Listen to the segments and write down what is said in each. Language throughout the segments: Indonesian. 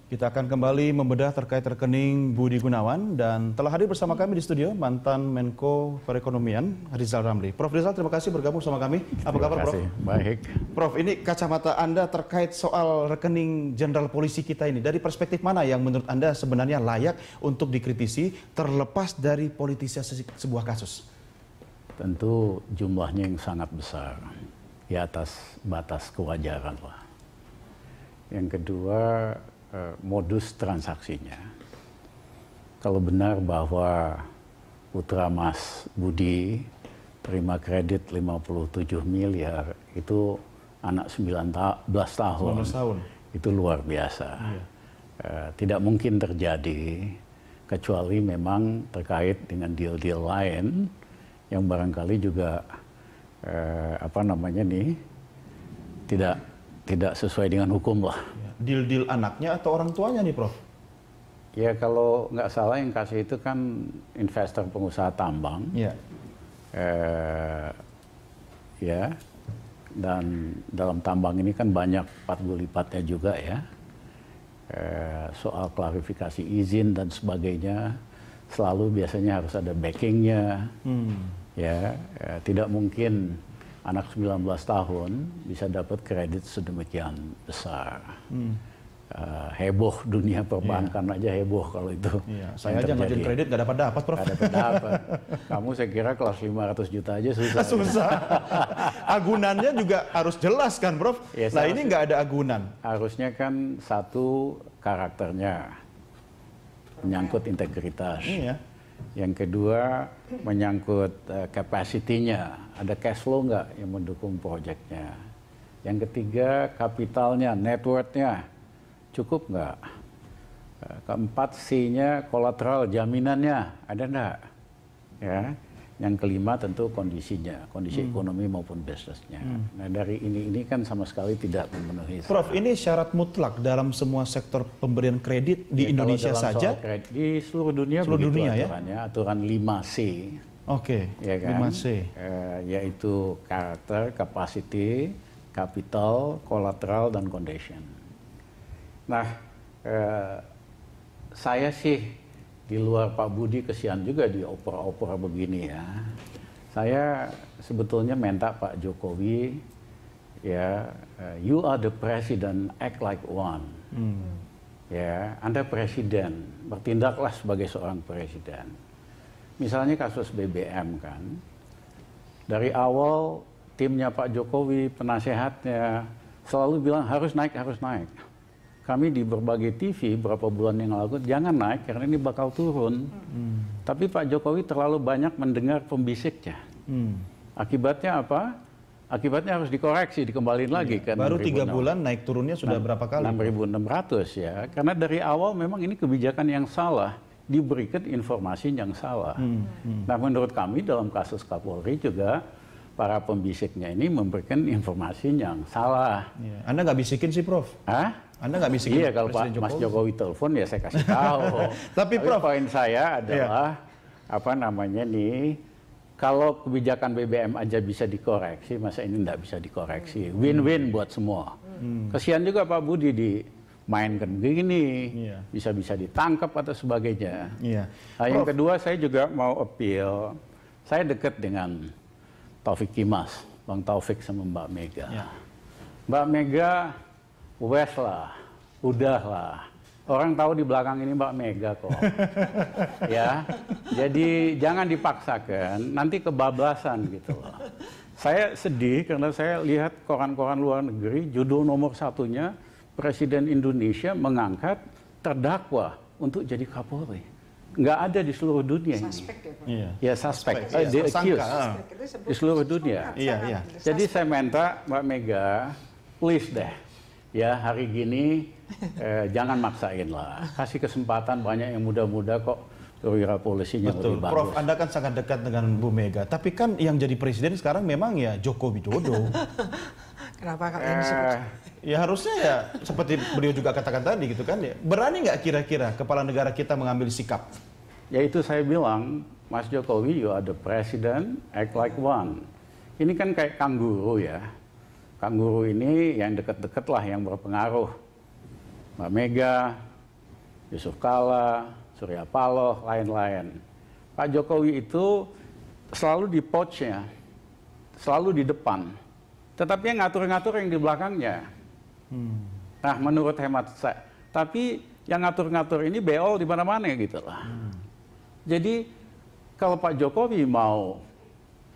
Kita akan kembali membedah terkait rekening Budi Gunawan dan telah hadir bersama kami di studio mantan Menko Perekonomian Rizal Ramli. Prof Rizal, terima kasih bergabung sama kami. Apa kabar, Prof? Baik. Prof, ini kacamata Anda terkait soal rekening Jenderal Polisi kita ini. Dari perspektif mana yang menurut Anda sebenarnya layak untuk dikritisi terlepas dari politisasi sebuah kasus? Tentu jumlahnya yang sangat besar, di atas batas kewajaran lah. Yang kedua, modus transaksinya. Kalau benar bahwa putra Mas Budi terima kredit 57 miliar, itu anak 19 tahun, itu luar biasa. Iya. Tidak mungkin terjadi, kecuali memang terkait dengan deal-deal lain, yang barangkali juga tidak sesuai dengan hukum lah. Deal-deal anaknya atau orang tuanya nih, Prof? Ya, kalau nggak salah yang kasih itu kan investor pengusaha tambang. Ya. Ya, dan dalam tambang ini kan banyak 40 lipatnya juga ya. Soal klarifikasi izin dan sebagainya, selalu biasanya harus ada backingnya. Ya, tidak mungkin anak 19 tahun bisa dapat kredit sedemikian besar. Heboh dunia perbankan aja heboh kalau itu. Iya. Saya aja ngajin kredit gak dapat-dapat, Prof. Gak dapat-dapat. Kamu saya kira kelas 500 juta aja susah. Susah. Agunannya juga harus jelas kan, Prof? Ya, nah ini nggak ada agunan. Harusnya kan satu, karakternya, menyangkut integritas. Iya. Yang kedua, menyangkut capacity-nya, ada cash flow nggak yang mendukung proyeknya. Yang ketiga, kapitalnya, net worth-nya, cukup nggak. Keempat, C-nya, kolateral, jaminannya, ada nggak. Ya. Yang kelima tentu kondisinya, kondisi ekonomi maupun bisnisnya. Nah dari ini kan sama sekali tidak memenuhi. Prof, ini syarat mutlak dalam semua sektor pemberian kredit di Indonesia saja? Kredit, di seluruh dunia aturannya, aturan 5C. Oke, ya kan? 5C. Yaitu karakter, capacity, capital, collateral, dan condition. Nah, saya sih di luar Pak Budi, kesian juga di opera-opera begini ya. Saya sebetulnya minta Pak Jokowi, ya, you are the president, act like one. Ya, Anda presiden, bertindaklah sebagai seorang presiden. Misalnya kasus BBM kan, dari awal timnya Pak Jokowi, penasehatnya selalu bilang harus naik, harus naik. Kami di berbagai TV beberapa bulan yang lalu, jangan naik karena ini bakal turun. Tapi Pak Jokowi terlalu banyak mendengar pembisiknya. Akibatnya apa? Akibatnya harus dikoreksi, dikembaliin lagi kan. Baru 3 bulan naik turunnya sudah berapa kali? 6.600 ya. Karena dari awal memang ini kebijakan yang salah, diberikan informasi yang salah. Nah menurut kami dalam kasus Kapolri juga, para pembisiknya ini memberikan informasi yang salah. Anda nggak bisikin sih, Prof? Hah? Anda nggak bisikin? Iya, kalau Pak Mas Jokowi telepon ya saya kasih tahu. Tapi Prof, poin saya adalah kalau kebijakan BBM aja bisa dikoreksi, masa ini nggak bisa dikoreksi? Win-win buat semua. Kesian juga Pak Budi dimainkan begini, bisa-bisa ditangkap atau sebagainya. Nah, yang kedua saya juga mau appeal, saya dekat dengan Taufik Kimas, Bang Taufik sama Mbak Mega. Mbak Mega, wes lah, udah lah. Orang tahu di belakang ini Mbak Mega kok. Ya, jadi jangan dipaksakan, nanti kebablasan gitu loh. Saya sedih karena saya lihat koran-koran luar negeri, judul nomor satunya, Presiden Indonesia mengangkat terdakwa untuk jadi Kapolri. Nggak ada di seluruh dunia suspek ini. Ya, suspek. Di seluruh dunia. Jadi saya minta Mbak Mega, please deh, ya hari gini jangan maksain lah. Kasih kesempatan, banyak yang muda-muda kok perwira polisinya lebih bagus. Prof, Anda kan sangat dekat dengan Bu Mega, tapi kan yang jadi presiden sekarang memang ya Joko Widodo. Kenapa kalian disebut? Ya harusnya ya seperti beliau juga katakan tadi gitu kan ya. Berani nggak kira-kira kepala negara kita mengambil sikap? Ya itu saya bilang, Mas Jokowi, you are the president, act like one. Ini kan kayak kanguru ya. Kanguru ini yang dekat-dekat lah yang berpengaruh. Mbak Mega, Yusuf Kala, Surya Paloh, lain-lain. Pak Jokowi itu selalu di pouch-nya, selalu di depan. Tetapi yang ngatur-ngatur yang di belakangnya. Nah, menurut hemat saya. Tapi yang ngatur-ngatur ini beol di mana-mana gitu lah. Jadi kalau Pak Jokowi mau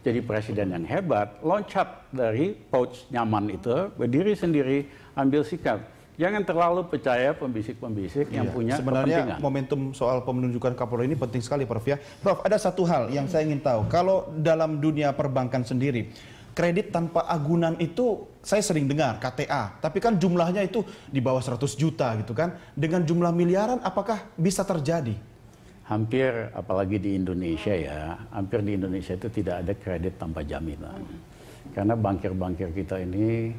jadi presiden yang hebat, loncat dari pouch nyaman itu, berdiri sendiri, ambil sikap. Jangan terlalu percaya pembisik-pembisik yang punya sebenarnya kepentingan. momentum soal penunjukan Kapolri ini penting sekali, Prof. Ya, Prof, ada satu hal yang saya ingin tahu. Kalau dalam dunia perbankan sendiri, kredit tanpa agunan itu saya sering dengar KTA, tapi kan jumlahnya itu di bawah 100 juta gitu kan. Dengan jumlah miliaran, apakah bisa terjadi? Hampir, apalagi di Indonesia ya, hampir di Indonesia itu tidak ada kredit tanpa jaminan. Karena bankir-bankir kita ini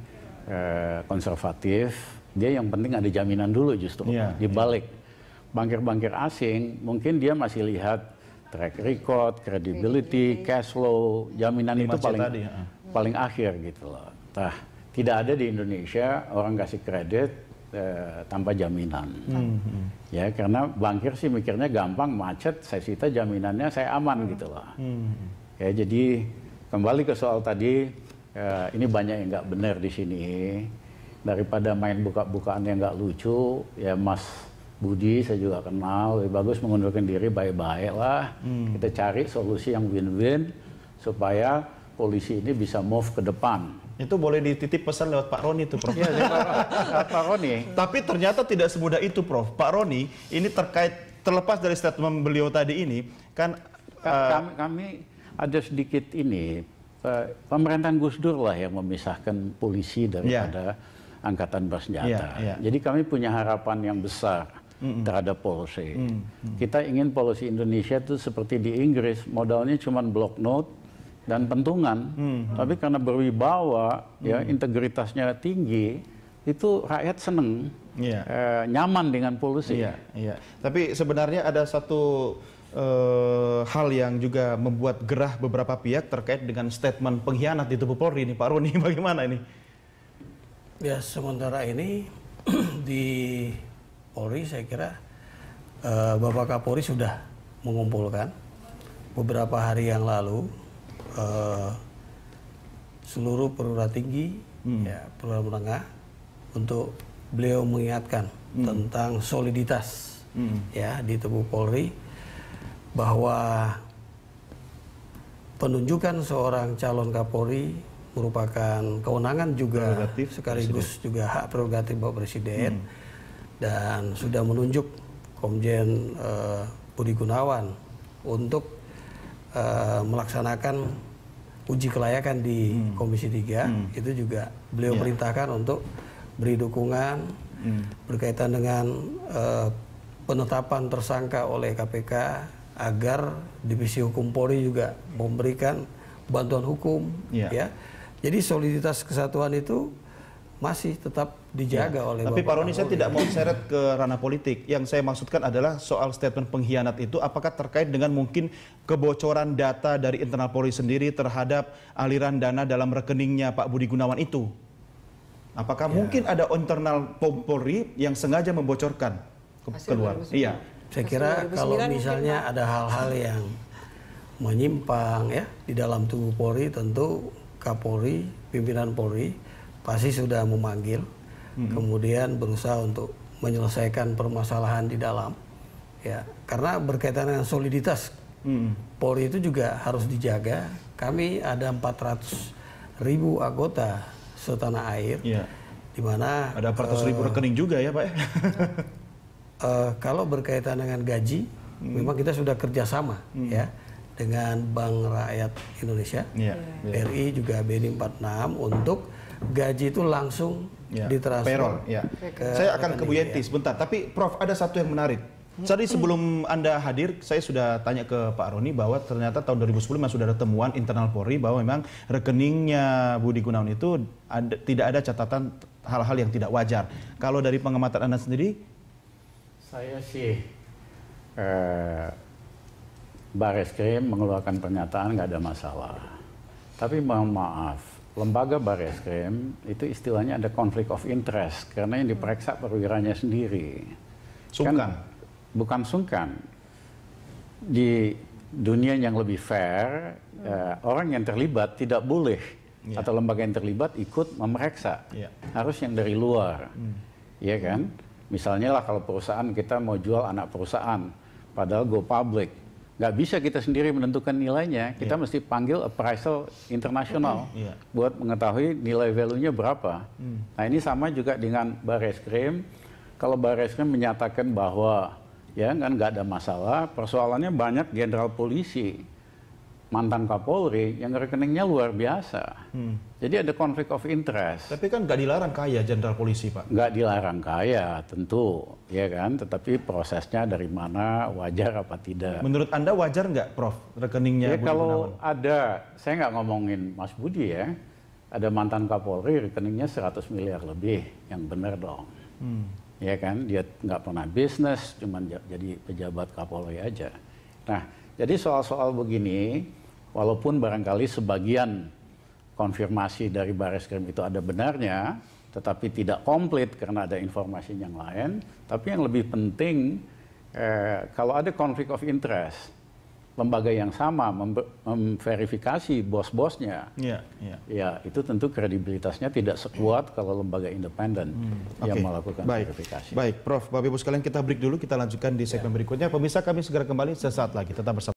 konservatif. Dia yang penting ada jaminan dulu justru, dibalik. Bankir-bankir asing mungkin dia masih lihat track record, credibility, cash flow, jaminan itu paling akhir gitu loh. Nah, tidak ada di Indonesia orang kasih kredit tanpa jaminan. Ya, karena bankir sih mikirnya gampang, macet, saya sita jaminannya, saya aman gitu loh. Ya, jadi kembali ke soal tadi, ini banyak yang nggak benar di sini. Daripada main buka-bukaan yang nggak lucu, ya Mas Budi saya juga kenal, lebih bagus mengundurkan diri baik-baik lah. Kita cari solusi yang win-win supaya polisi ini bisa move ke depan. Itu boleh dititip pesan lewat Pak Roni itu, Prof. Iya, Pak Roni. Tapi ternyata tidak semudah itu, Prof. Pak Roni, ini terlepas dari statement beliau tadi ini, kan kami ada sedikit ini, pemerintahan Gus Dur lah yang memisahkan polisi daripada angkatan bersenjata. Jadi kami punya harapan yang besar terhadap polisi. Kita ingin polisi Indonesia itu seperti di Inggris, modalnya cuma block note dan pentungan. Tapi karena berwibawa, ya integritasnya tinggi, itu rakyat seneng, nyaman dengan polisi. Tapi sebenarnya ada satu hal yang juga membuat gerah beberapa pihak terkait dengan statement pengkhianat di tubuh Polri ini, Pak Roni. Bagaimana ini? Ya, sementara ini di Polri saya kira Bapak Kapolri sudah mengumpulkan beberapa hari yang lalu seluruh perwira tinggi, perwira menengah, untuk beliau mengingatkan tentang soliditas ya di tubuh Polri, bahwa penunjukan seorang calon Kapolri merupakan kewenangan juga sekaligus juga hak prerogatif Bapak Presiden, dan sudah menunjuk Komjen Budi Gunawan untuk melaksanakan uji kelayakan di Komisi 3. Itu juga beliau perintahkan untuk beri dukungan berkaitan dengan penetapan tersangka oleh KPK, agar Divisi Hukum Polri juga memberikan bantuan hukum, ya. Jadi soliditas kesatuan itu masih tetap dijaga oleh Tapi Bapak Pak Roni, saya tidak mau seret ke ranah politik. Yang saya maksudkan adalah soal statement pengkhianat itu, apakah terkait dengan mungkin kebocoran data dari internal Polri sendiri terhadap aliran dana dalam rekeningnya Pak Budi Gunawan itu? Apakah mungkin ada internal Polri yang sengaja membocorkan keluar? Iya. Saya kira kalau misalnya ada hal-hal yang menyimpang ya di dalam tubuh Polri, tentu Kapolri, pimpinan Polri pasti sudah memanggil, kemudian berusaha untuk menyelesaikan permasalahan di dalam, ya, karena berkaitan dengan soliditas Polri itu juga harus dijaga. Kami ada 400.000 anggota setanah air, di mana ada 400.000 rekening juga ya, Pak. Kalau berkaitan dengan gaji, memang kita sudah kerjasama, ya, dengan Bank Rakyat Indonesia, BRI juga BNI 46, untuk gaji itu langsung ditransfer. Payroll, saya akan ke Bu Yenti sebentar, tapi Prof, ada satu yang menarik. Tadi sebelum Anda hadir, saya sudah tanya ke Pak Roni bahwa ternyata tahun 2010 sudah ada temuan internal Polri bahwa memang rekeningnya Budi Gunawan itu tidak ada catatan hal-hal yang tidak wajar. Kalau dari pengamatan Anda sendiri? Saya sih Bareskrim mengeluarkan pernyataan nggak ada masalah. Tapi mohon maaf, lembaga Bareskrim itu istilahnya ada konflik of interest karena yang diperiksa perwiranya sendiri. Sungkan. bukan sungkan. Di dunia yang lebih fair, orang yang terlibat tidak boleh atau lembaga yang terlibat ikut memeriksa. Harus yang dari luar, ya kan? Misalnya lah kalau perusahaan kita mau jual anak perusahaan, padahal go public, nggak bisa kita sendiri menentukan nilainya. Kita mesti panggil appraisal internasional buat mengetahui nilai value-nya berapa. Nah ini sama juga dengan Barreskrim. Kalau Barreskrim menyatakan bahwa ya kan nggak ada masalah, persoalannya banyak jenderal polisi, mantan Kapolri yang rekeningnya luar biasa. Jadi ada konflik of interest. Tapi kan nggak dilarang kaya jenderal polisi, Pak. Nggak dilarang kaya, tentu, ya kan. Tetapi prosesnya dari mana, wajar apa tidak. Menurut Anda wajar nggak, Prof, rekeningnya? Ya kalau ada, saya nggak ngomongin Mas Budi ya, ada mantan Kapolri rekeningnya 100 miliar lebih, yang benar dong. Ya kan, dia nggak pernah bisnis, cuma jadi pejabat Kapolri aja. Nah, jadi soal-soal begini, walaupun barangkali sebagian konfirmasi dari Barreskrim itu ada benarnya, tetapi tidak komplit karena ada informasi yang lain. Tapi yang lebih penting, kalau ada konflik of interest, lembaga yang sama memverifikasi bos-bosnya, ya itu tentu kredibilitasnya tidak sekuat kalau lembaga independen yang melakukan verifikasi. Baik, Prof, Bapak Ibu sekalian, kita break dulu, kita lanjutkan di segmen berikutnya. Pemirsa, kami segera kembali sesaat lagi, tetap bersama.